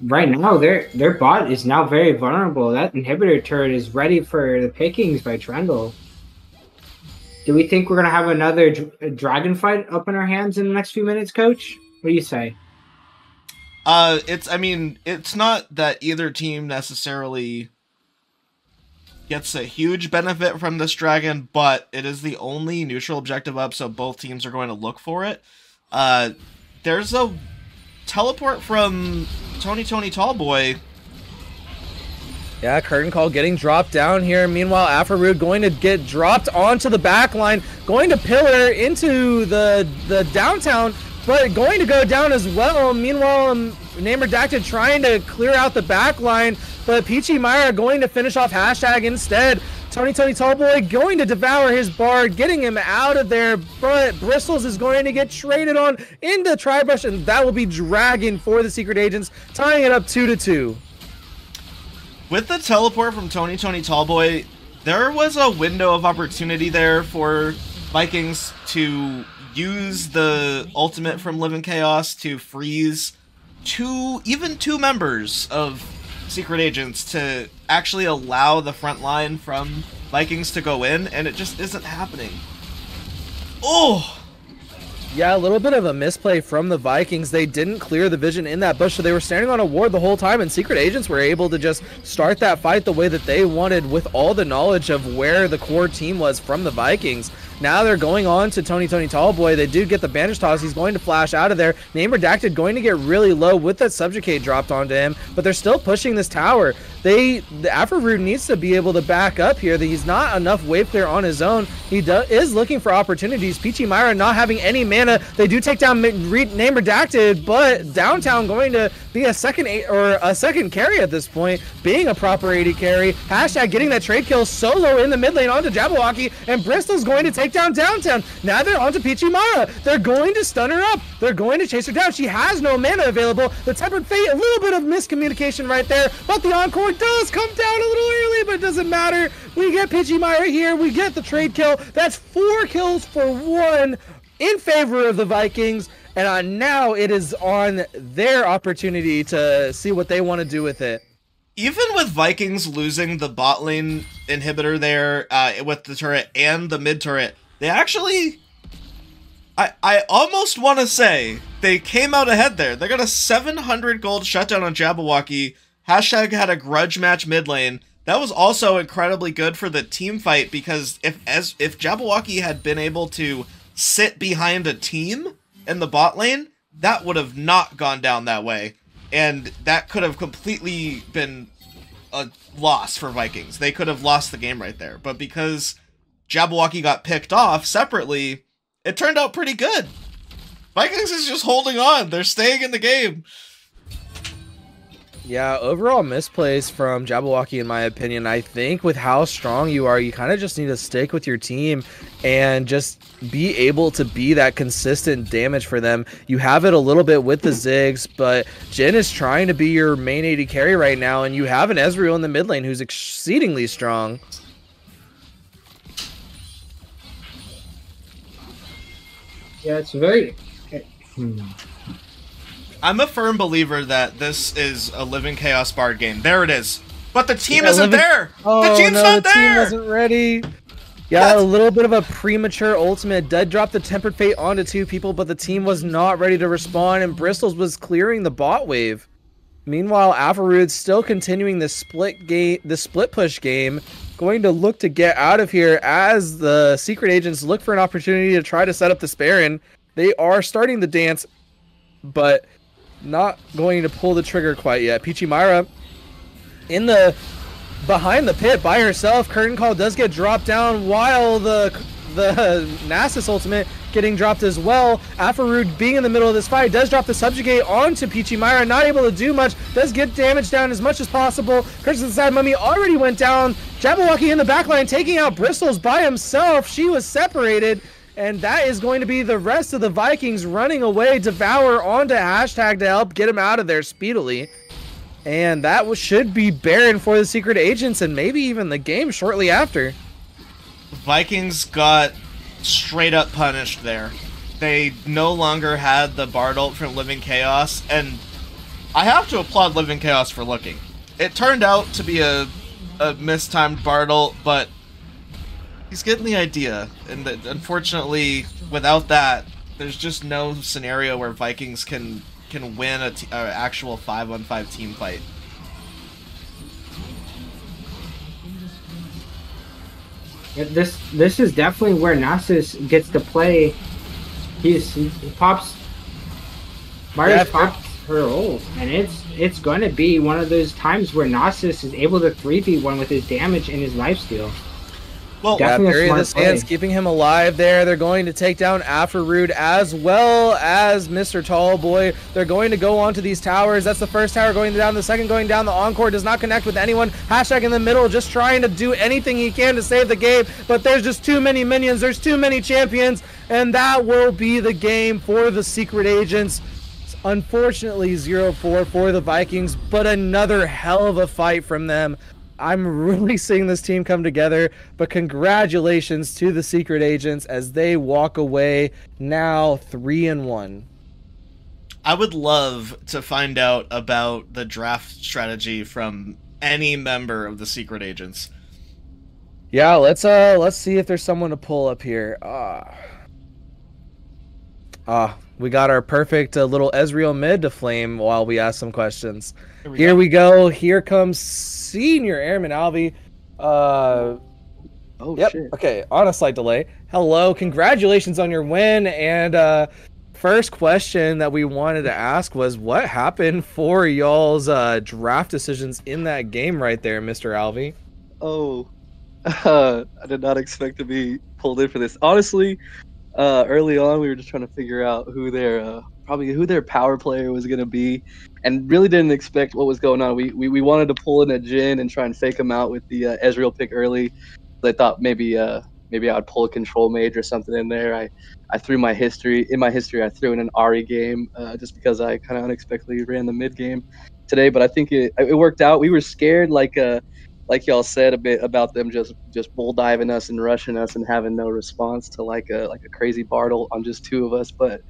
Speaker 3: right now their bot is now very vulnerable. That inhibitor turret is ready for the pickings by Trundle. Do we think we're gonna have another dragon fight up in our hands in the next few minutes, coach? What do you say?
Speaker 1: It's not that either team necessarily gets a huge benefit from this dragon, but it is the only neutral objective up, so both teams are going to look for it. There's a teleport from Tony Tallboy.
Speaker 2: Yeah, Curtain Call getting dropped down here. Meanwhile, Afarood going to get dropped onto the back line, going to pillar into the Downtown, but going to go down as well. Meanwhile, Name Redacted trying to clear out the back line, but Peachy Myra going to finish off hashtag instead. Tony Tallboy going to devour his Bard, getting him out of there, but Bristles is going to get traded on into Tribrush, and that will be Dragon for the Secret Agents, tying it up 2-2.
Speaker 1: With the teleport from Tony Tallboy, there was a window of opportunity there for Vikings to use the ultimate from Living Chaos to freeze even two members of Secret Agents to actually allow the front line from Vikings to go in, and it just isn't happening. Oh!
Speaker 2: Yeah, a little bit of a misplay from the Vikings. They didn't clear the vision in that bush, so they were standing on a ward the whole time, and Secret Agents were able to just start that fight the way that they wanted with all the knowledge of where the core team was from the Vikings. Now they're going on to Tony Tallboy. They do get the bandage toss. He's going to flash out of there. Name Redacted going to get really low with that Subjugate dropped onto him, but they're still pushing this tower. The Afrorude needs to be able to back up here. He's not enough wave clear on his own. He is looking for opportunities. Peachy Myra not having any mana. They do take down Name Redacted, but Downtown going to be a second carry at this point, being a proper 80 carry. Hashtag getting that trade kill solo in the mid lane onto Jabberwocky, and Bristol's going to take down Downtown. Now they're onto Peachy Myra. They're going to stun her up. They're going to chase her down. She has no mana available. The Tempered Fate, a little bit of miscommunication right there, but the Encore does come down a little early, but it doesn't matter. We get Peachy Myra here. We get the trade kill. That's 4 kills for 1 in favor of the Vikings, and now it is on their opportunity to see what they want to do with it.
Speaker 1: Even with Vikings losing the bot lane inhibitor there with the turret and the mid turret, they actually, I almost want to say they came out ahead there. They got a 700 gold shutdown on Jabberwocky. Hashtag had a grudge match mid lane. That was also incredibly good for the team fight, because if Jabberwocky had been able to sit behind a team in the bot lane, that would have not gone down that way. And that could have completely been a loss for Vikings. They could have lost the game right there. But because Jabberwocky got picked off separately, it turned out pretty good. Vikings is just holding on. They're staying in the game.
Speaker 2: Yeah, overall misplays from Jabberwocky in my opinion. I think with how strong you are, you kind of just need to stick with your team and just be able to be that consistent damage for them. You have it a little bit with the Ziggs, but Jhin is trying to be your main AD carry right now, and you have an Ezreal in the mid lane who's exceedingly strong.
Speaker 3: Yeah, it's very...
Speaker 1: I'm a firm believer that this is a Living Chaos Bard game. There it is. But the team isn't there! The team's not there!
Speaker 2: The team wasn't ready. Yeah, a little bit of a premature ultimate. Did drop the Tempered Fate onto 2 people, but the team was not ready to respond, and Bristles was clearing the bot wave. Meanwhile, Alpharude's still continuing the split push game, going to look to get out of here as the Secret Agents look for an opportunity to try to set up the Sparran. They are starting the dance, but not going to pull the trigger quite yet. Peachy Myra in the behind the pit by herself. Curtain Call does get dropped down while the Nasus ultimate getting dropped as well. Alpharude being in the middle of this fight does drop the Subjugate onto Peachy Myra, not able to do much, does get damage down as much as possible. Curse of the Sad Mummy already went down. Jabberwocky in the backline taking out Bristles by himself. She was separated. And that is going to be the rest of the Vikings running away. Devour onto hashtag to help get him out of there speedily. And that should be Baron for the Secret Agents and maybe even the game shortly after.
Speaker 1: Vikings got straight up punished there. They no longer had the Bard ult from Living Chaos, and I have to applaud Living Chaos for looking. It turned out to be a mistimed Bard ult, but he's getting the idea, and unfortunately, without that, there's just no scenario where Vikings can win a actual 5-on-5 team fight.
Speaker 3: This is definitely where Nasus gets to play. He pops. Myra's pops her ult, and it's going to be one of those times where Nasus is able to 3v1 with his damage and his lifesteal.
Speaker 1: Well,
Speaker 3: Definitely a
Speaker 2: Bury the
Speaker 3: smart
Speaker 2: Sands
Speaker 3: play.
Speaker 2: keeping him alive there. They're going to take down Afrorude as well as Mr. Tallboy. They're going to go onto these towers. That's the first tower going down. The second going down. The Encore does not connect with anyone. Hashtag in the middle just trying to do anything he can to save the game. But there's just too many minions. There's too many champions. And that will be the game for the Secret Agents. Unfortunately, 0-4 for the Vikings, but another hell of a fight from them. I'm really seeing this team come together, but congratulations to the Secret Agents as they walk away now 3-1.
Speaker 1: I would love to find out about the draft strategy from any member of the Secret Agents.
Speaker 2: Yeah, let's see if there's someone to pull up here. We got our perfect little Ezreal mid to flame while we ask some questions. Here we go. Here comes Senior Airman Alvi. Yep.
Speaker 4: Shit.
Speaker 2: Okay, on a slight delay. Hello, congratulations on your win. And first question that we wanted to ask was, what happened for y'all's draft decisions in that game right there, Mr. Alvi?
Speaker 4: I did not expect to be pulled in for this. Honestly, early on, we were just trying to figure out who their power player was going to be, and really didn't expect what was going on. We wanted to pull in a Jhin and try and fake him out with the Ezreal pick early. I thought maybe I would pull a control mage or something in there. I threw my history I threw in an Ari game just because I kind of unexpectedly ran the mid game today, but I think it worked out. We were scared, like y'all said, a bit about them just bull diving us and rushing us and having no response to like a crazy Bartle on just two of us. But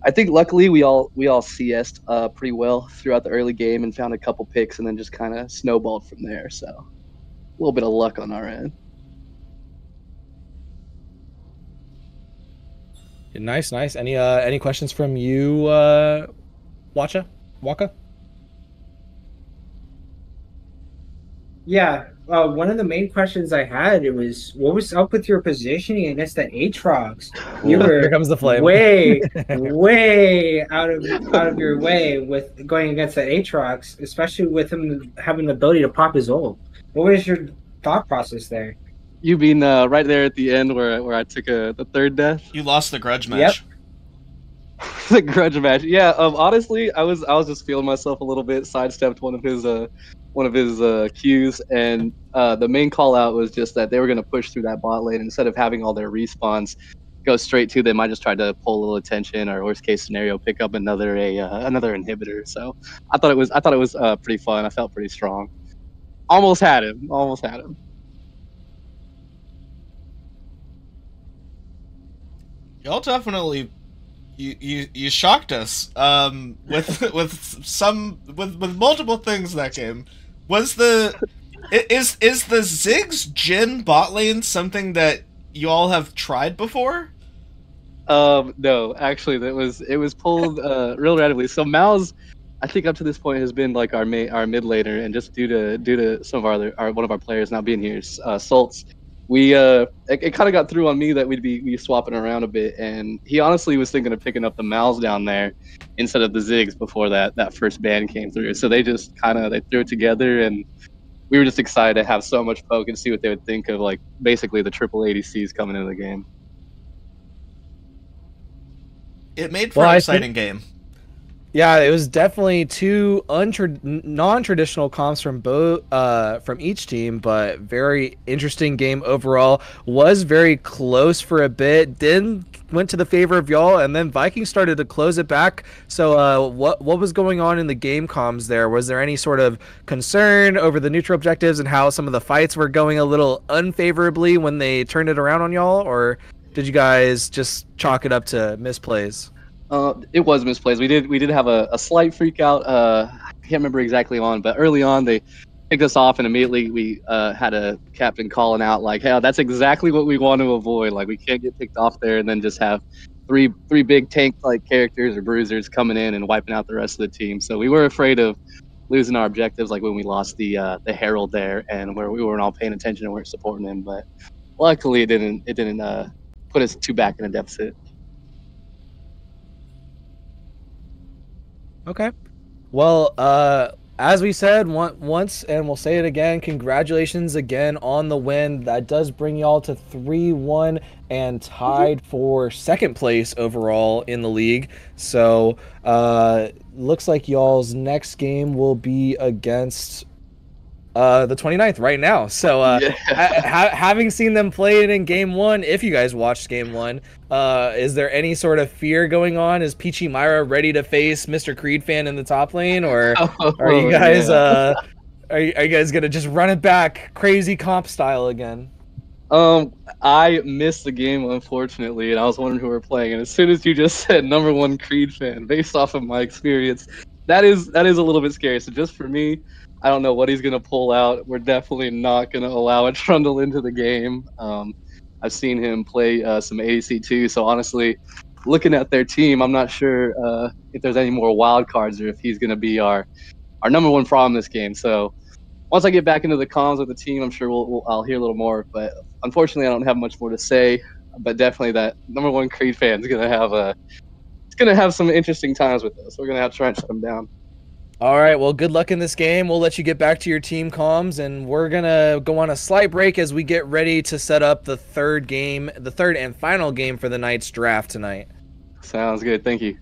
Speaker 4: I think luckily we all CS'd pretty well throughout the early game and found a couple picks and then just kind of snowballed from there. So a little bit of luck on our end.
Speaker 2: Nice. Any questions from you, Waka?
Speaker 3: Yeah, one of the main questions I had, it was, what was up with your positioning against the Aatrox? You were
Speaker 2: Here comes the flame.
Speaker 3: way out of your way with going against the Aatrox, especially with him having the ability to pop his ult. What was your thought process there?
Speaker 4: You mean right there at the end where I took the third death?
Speaker 1: You lost the grudge match.
Speaker 3: Yep.
Speaker 4: The grudge match. Yeah. Honestly, I was just feeling myself a little bit. Sidestepped one of his Qs, and the main call out was just that they were going to push through that bot lane instead of having all their respawns go straight to them. I just tried to pull a little attention, or worst case scenario, pick up another inhibitor. So I thought it was pretty fun. I felt pretty strong. Almost had him.
Speaker 1: Y'all definitely you shocked us with multiple things that game. Is the Ziggs Jhin bot lane something that you all have tried before?
Speaker 4: No, actually, it was pulled real randomly. So Mal's, I think up to this point, has been like our mid laner, and just due to some of one of our players not being here, Salts, it kind of got through on me that we'd be swapping around a bit, and he honestly was thinking of picking up the Mals down there instead of the Ziggs before that first ban came through. So they just they threw it together, and we were just excited to have so much poke and see what they would think of, like, basically the triple ADCs coming into the game.
Speaker 1: It made for an exciting game.
Speaker 2: Yeah, it was definitely two non-traditional comps from each team, but very interesting game overall. Was very close for a bit, then went to the favor of y'all, and then Vikings started to close it back. So what was going on in the game comms there? Was there any sort of concern over the neutral objectives and how some of the fights were going a little unfavorably when they turned it around on y'all, or did you guys just chalk it up to misplays?
Speaker 4: It was misplays. We did have a slight freak out. I can't remember exactly on, but early on they picked us off, and immediately we had a captain calling out like, "Hey, that's exactly what we want to avoid. Like, we can't get picked off there, and then just have three big tank like characters or bruisers coming in and wiping out the rest of the team." So we were afraid of losing our objectives, like when we lost the Herald there, and where we weren't all paying attention and weren't supporting him. But luckily, it didn't put us too back in a deficit.
Speaker 2: Okay. Well, as we said once, and we'll say it again, congratulations again on the win. That does bring y'all to 3-1 and tied for second place overall in the league. So looks like y'all's next game will be against the 29th right now. So
Speaker 4: Yeah.
Speaker 2: having seen them play it in game one, if you guys watched game one, is there any sort of fear going on? Is Peachy Myra ready to face Mr. Creed fan in the top lane, or are you guys are you guys gonna just run it back crazy comp style again?
Speaker 4: I missed the game unfortunately, and I was wondering who we were playing. And as soon as you just said #1 Creed fan, based off of my experience, that is a little bit scary. So just for me, I don't know what he's gonna pull out. We're definitely not gonna allow a Trundle into the game. I've seen him play some ADC too. So honestly, looking at their team, I'm not sure if there's any more wild cards or if he's gonna be our #1 problem this game. So once I get back into the comms with the team, I'm sure I'll hear a little more. But unfortunately, I don't have much more to say. But definitely, that #1 Creed fan is gonna have some interesting times with us. We're gonna have to try and shut them down.
Speaker 2: All right, well, good luck in this game. We'll let you get back to your team comms, and we're gonna go on a slight break as we get ready to set up the third and final game for the night's draft tonight.
Speaker 4: Sounds good. Thank you.